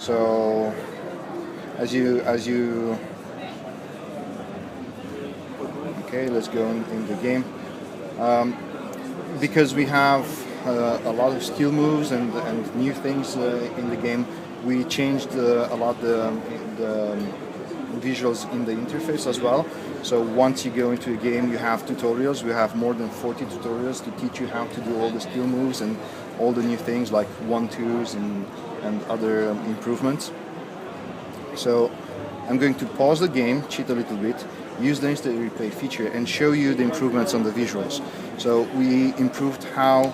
So as you okay, let's go in the game. Because we have a lot of skill moves and new things in the game, we changed a lot the visuals in the interface as well. So once you go into a game, you have tutorials. We have more than 40 tutorials to teach you how to do all the skill moves and all the new things like 1-2s and other improvements. So I'm going to pause the game, cheat a little bit, use the instant replay feature and show you the improvements on the visuals. So we improved how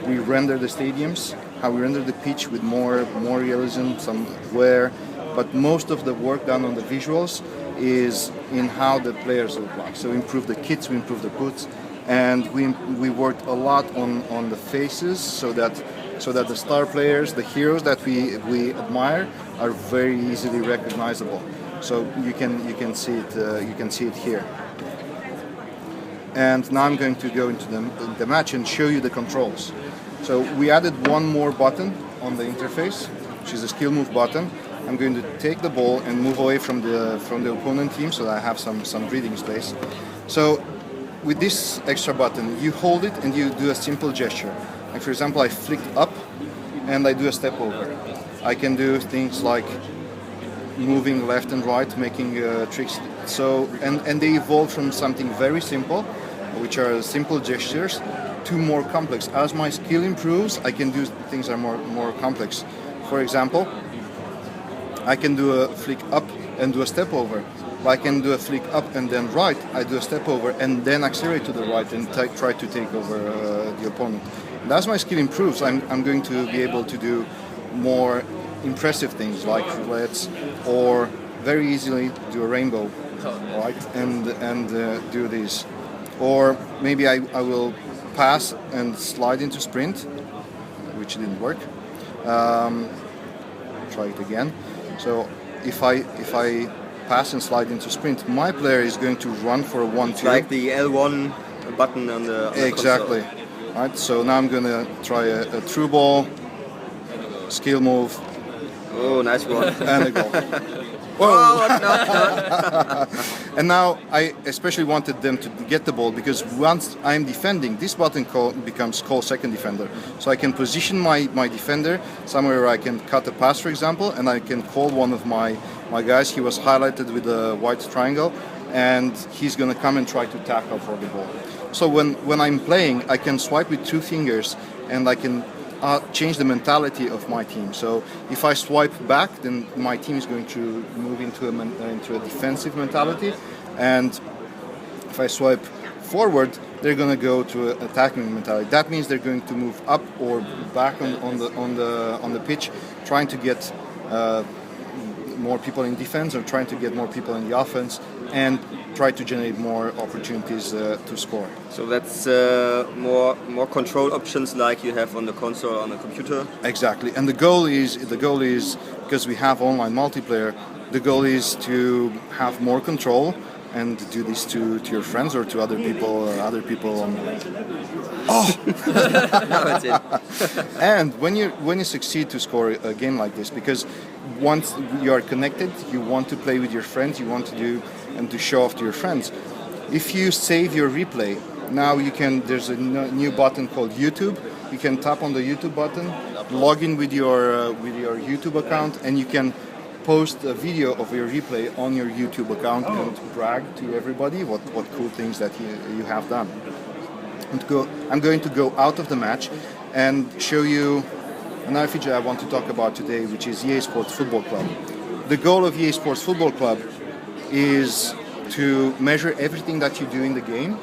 we render the stadiums, how we render the pitch with more realism, some glare, but most of the work done on the visuals is in how the players look like. So we improve the kits, we improve the puts, and we worked a lot on the faces so that the star players, the heroes that we admire, are very easily recognizable. So you can see it here. And now I'm going to go into the match and show you the controls. So we added one more button on the interface, which is a skill move button. I'm going to take the ball and move away from the opponent team so that I have some breathing space. So with this extra button, you hold it and you do a simple gesture. Like for example, I flicked up and I do a step over. I can do things like moving left and right, making tricks. So and they evolve from something very simple, which are simple gestures, to more complex. As my skill improves, I can do things that are more complex. For example, I can do a flick up and do a step over. I can do a flick up and then right, I do a step over and then accelerate to the right and try to take over the opponent. And as my skill improves, I'm going to be able to do more impressive things like roulettes, or very easily do a rainbow, right? And do this. Or maybe I will pass and slide into sprint, which didn't work. Try it again. So if I pass and slide into sprint, my player is going to run for a 1-2. Like the L1 button on the exactly. console. Right. So now I'm going to try a through ball, skill move. Oh, nice one. And a goal. Whoa! No. And now I especially wanted them to get the ball because once I'm defending, this button becomes call second defender. So I can position my defender somewhere where I can cut a pass, for example, and I can call one of my guys. He was highlighted with a white triangle, and he's going to come and try to tackle for the ball. So when I'm playing, I can swipe with 2 fingers, and I can change the mentality of my team. So if I swipe back, then my team is going to move into a defensive mentality, and if I swipe forward, they're going to go to an attacking mentality. That means they're going to move up or back on the pitch, trying to get more people in defense or trying to get more people in the offense, and try to generate more opportunities to score. So that's more control options like you have on the console, on the computer. Exactly, and the goal is because we have online multiplayer. The goal is to have more control and do this to your friends or to other people. Oh! No, that's it. And when you succeed to score a game like this, because once you are connected, you want to play with your friends, you want to do and to show off to your friends. If you save your replay, now you can. There's a new button called YouTube. You can tap on the YouTube button, log in with your YouTube account, and you can post a video of your replay on your YouTube account and brag to everybody what cool things that you have done. I'm going to go out of the match and show you another feature I want to talk about today, which is EA Sports Football Club. The goal of EA Sports Football Club is to measure everything that you do in the game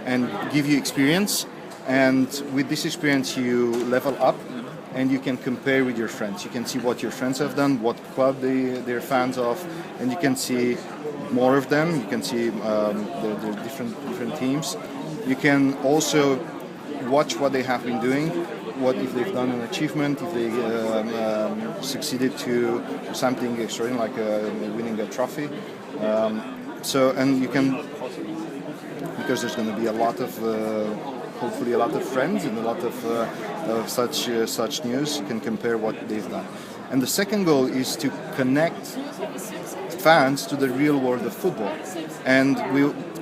and give you experience, and with this experience you level up and you can compare with your friends. You can see what your friends have done, what club they're fans of, and you can see more of them. You can see the different teams. You can also watch what they have been doing, what if they've done an achievement, if they succeeded to something extraordinary like winning a trophy. And you can, because there's going to be a lot of hopefully a lot of friends and a lot of such news, you can compare what they've done. And the second goal is to connect fans to the real world of football. And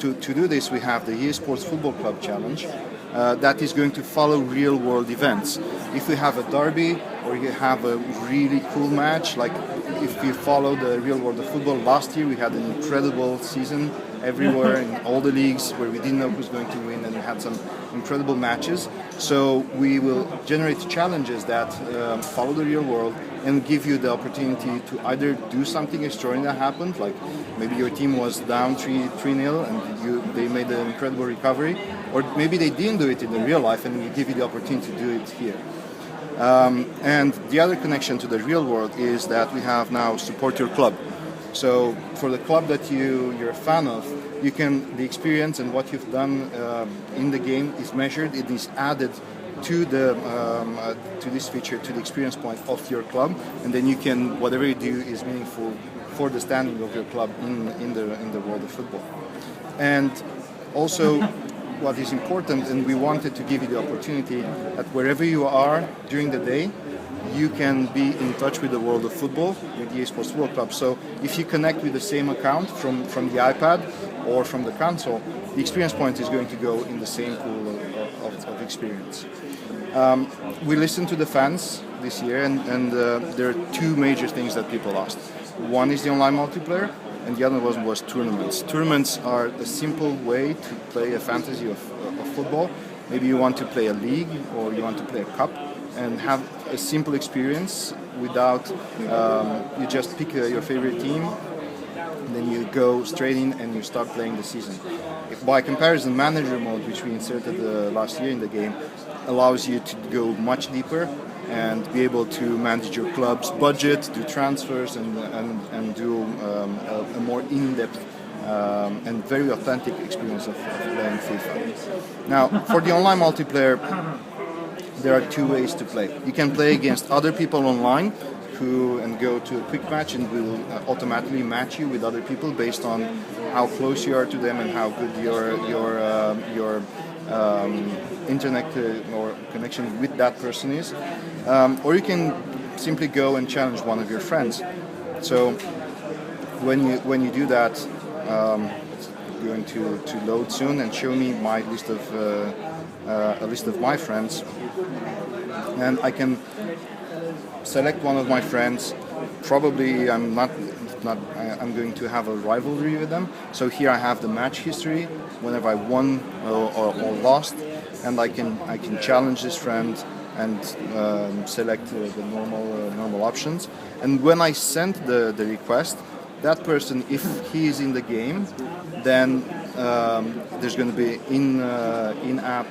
to do this, we have the EA Sports Football Club Challenge that is going to follow real world events. If we have a derby or you have a really cool match, like if you follow the real world of football, last year we had an incredible season everywhere in all the leagues where we didn't know who's going to win, and we had some incredible matches. So we will generate challenges that follow the real world and give you the opportunity to either do something extraordinary that happened, like maybe your team was down 3-0 and they made an incredible recovery, or maybe they didn't do it in the real life and we give you the opportunity to do it here. And the other connection to the real world is that we have now Support Your Club. So for the club that you're a fan of, the experience and what you've done in the game is measured. It is added to this feature, to the experience point of your club, and then you can, whatever you do is meaningful for the standing of your club in the world of football. And also, what is important, and we wanted to give you the opportunity that wherever you are during the day, you can be in touch with the world of football with the EA Sports Football Club. So if you connect with the same account from the iPad or from the console, the experience point is going to go in the same pool of experience. We listened to the fans this year, and there are two major things that people asked. One is the online multiplayer, and the other one was tournaments. Tournaments are a simple way to play a fantasy of football. Maybe you want to play a league or you want to play a cup and have a simple experience without, you just pick your favorite team, then you go straight in and you start playing the season. By comparison, manager mode, which we inserted last year in the game, allows you to go much deeper and be able to manage your club's budget, do transfers, and do a more in-depth and very authentic experience of playing FIFA. Now, for the online multiplayer, there are two ways to play. You can play against other people online and go to a quick match, and we will automatically match you with other people based on how close you are to them and how good your internet or connection with that person is. Or you can simply go and challenge one of your friends. So when you do that, it's going to load soon and show me my list of a list of my friends, and I can select one of my friends. Probably I'm going to have a rivalry with them. So here I have the match history, whenever I won or lost, and I can challenge this friend and select the normal options. And when I send the request, that person, if he is in the game, then there's going to be in-app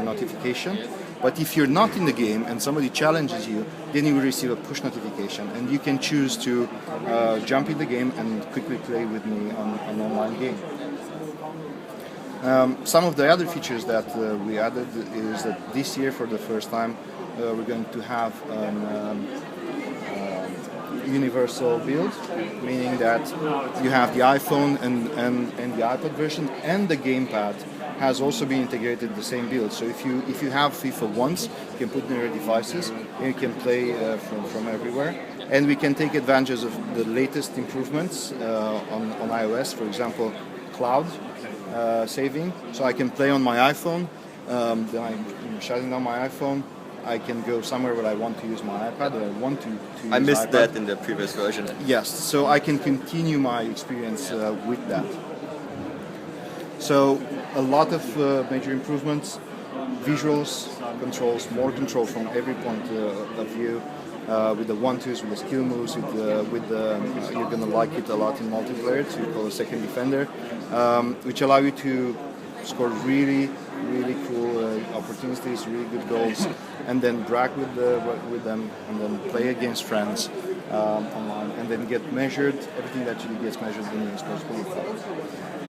notification. But if you're not in the game and somebody challenges you, then you will receive a push notification, and you can choose to jump in the game and quickly play with me on an online game. Some of the other features that we added is that this year, for the first time, we're going to have universal build, meaning that you have the iPhone and the iPad version, and the gamepad has also been integrated in the same build. So if you have FIFA once, you can put it in your devices and you can play from everywhere. And we can take advantage of the latest improvements on iOS, for example, cloud saving. So I can play on my iPhone, then I'm shutting down my iPhone. I can go somewhere where I want to use my iPad, or I want to use I missed iPad. that in the previous version. Yes, so I can continue my experience with that. So a lot of major improvements, visuals, controls, more control from every point of view, with the 1-2s, with the skill moves, you're going to like it a lot in multiplayer, to call a second defender, which allow you to score really cool opportunities, really good goals, and then brag with them, and then play against friends online, and then get measured. Everything that gets measured in the Sports Football Club.